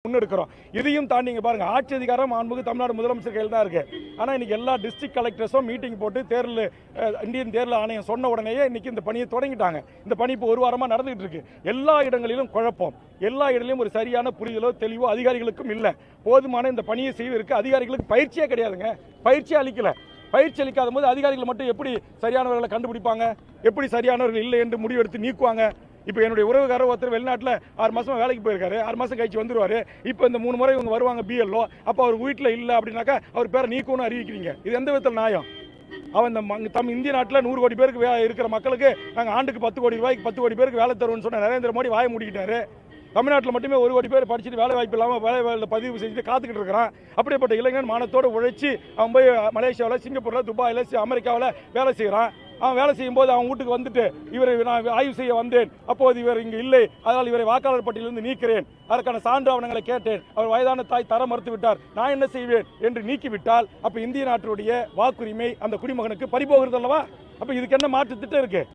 முன்னெடுக்கிறோம். இதையும் தாண்டி நீங்க பாருங்க, ஆட்சி அதிகாரம் மாண்புமிகு தமிழ்நாடு முதலமைச்சர் கையில் தான் இருக்கு. ஆனா இன்னைக்கு எல்லா டிஸ்ட்ரிக்ட் கலெக்டர்ஸும் மீட்டிங் போட்டு இந்தியன் தேர்தல் ஆணையம் சொன்ன உடனேயே இன்னைக்கு இந்த பணியை தொடங்கிட்டாங்க. இந்த பணி இப்போ ஒரு வாரமா நடந்துகிட்டு இருக்கு. எல்லா இடங்களிலும் குழப்பம், எல்லா இடங்களிலும் ஒரு சரியான புரிதலோ தெளிவோ அதிகாரிகளுக்கும் இல்லை. போதுமான இந்த பணியை செய்வதற்கு அதிகாரிகளுக்கு பயிற்சியே கிடையாதுங்க. பயிற்சி அளிக்கல. பயிற்சி அளிக்காத போது அதிகாரிகள் மட்டும் எப்படி சரியானவர்களை கண்டுபிடிப்பாங்க? எப்படி சரியானவர்கள் இல்லை என்று முடிவெடுத்து நீக்குவாங்க? இப்போ என்னுடைய உறவுக்காரர் ஒருத்தர் வெளிநாட்டில் 6 மாசமா வேலைக்கு போயிருக்காரு. 6 மாசம் கழிச்சு வந்துருவாரு. இப்போ இந்த 3 முறை இவங்க வருவாங்க பிஎல்ஓ. அப்போ அவர் வீட்டில் இல்லை அப்படின்னாக்கா அவர் பேரை நீக்கணும்னு அறிவிக்கிறீங்க. இது எந்த விதத்தில் நியாயம்? அவன் இந்த இந்திய நாட்டில் 100 கோடி பேருக்கு இருக்கிற மக்களுக்கு நாங்கள் ஆண்டுக்கு 10 கோடி ரூபாய்க்கு 10 கோடி பேருக்கு வேலை தருவோம்னு சொன்ன நரேந்திர மோடி வாய மூடிக்கிட்டாரு. தமிழ்நாட்டில் மட்டுமே 1 கோடி பேர் படிச்சுட்டு வேலை வாய்ப்பு இல்லாமல் வேலை பதிவு செஞ்சுட்டு காத்துக்கிட்டு இருக்கிறான். அப்படிப்பட்ட இளைஞன் மானத்தோடு உழைச்சி அவன் போய் மலேசியாவில், சிங்கப்பூரில், துபாயில், அமெரிக்காவில் வேலை செய்கிறான். அவன் வேலை செய்யும் போது அவன் வீட்டுக்கு வந்துட்டு இவரை நான் ஆய்வு செய்ய வந்தேன், அப்போது இவர் இங்கு இல்லை, அதனால் இவரை வாக்காளர் பட்டியலிருந்து நீக்கிறேன், அதற்கான சான்று ஆவணங்களை கேட்டேன், அவர் வயதான தாய் தர மறுத்து விட்டார், நான் என்ன செய்வேன் என்று நீக்கிவிட்டால் அப்போ இந்திய நாட்டுடைய வாக்குரிமை அந்த குடிமகனுக்கு பறிபோகிறது அல்லவா? அப்போ இதுக்கு என்ன மாற்று திட்டம் இருக்கு?